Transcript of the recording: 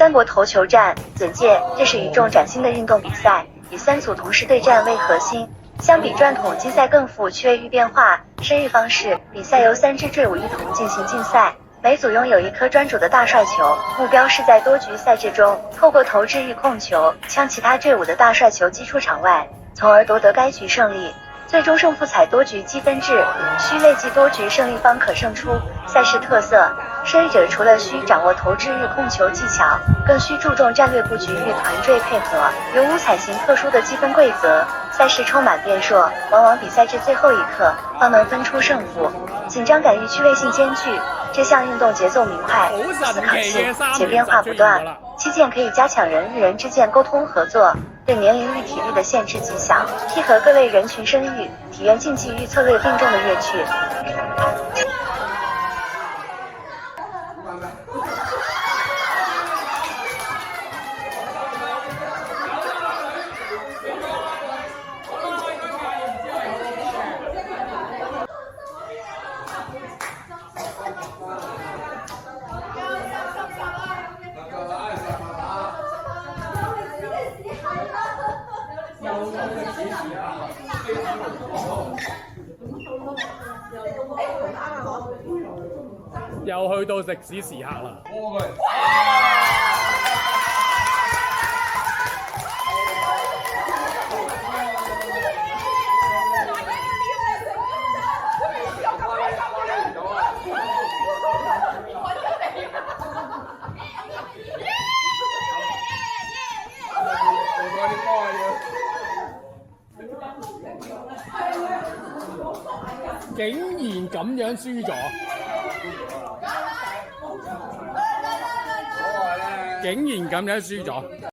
三国投球战简介：这是一种崭新的运动比赛，以3组同时对战为核心。相比传统竞赛更富趣味与变化。生育方式：比赛由3支队伍一同进行竞赛，每组拥有1颗专属的大帅球，目标是在多局赛制中透过投掷与控球，将其他队伍的大帅球击出场外，从而夺得该局胜利。最终胜负采多局积分制，需累计多局胜利方可胜出。赛事特色：生育者除了需掌握投掷与控球技巧，更需注重战略布局与团队配合，永无采行特殊的积分规则。赛事充满变数，往往比赛至最后一刻方能分出胜負，紧张感与趣味性兼具。这项运动节奏明快、思考性且变化不断，期间可以加强人与人之间沟通合作，对年龄与体力的限制极小，契合各类人群生育，体验竞技与策略并重的乐趣。又去到食屎時刻啦！竟然咁樣輸咗！竟然咁樣輸咗！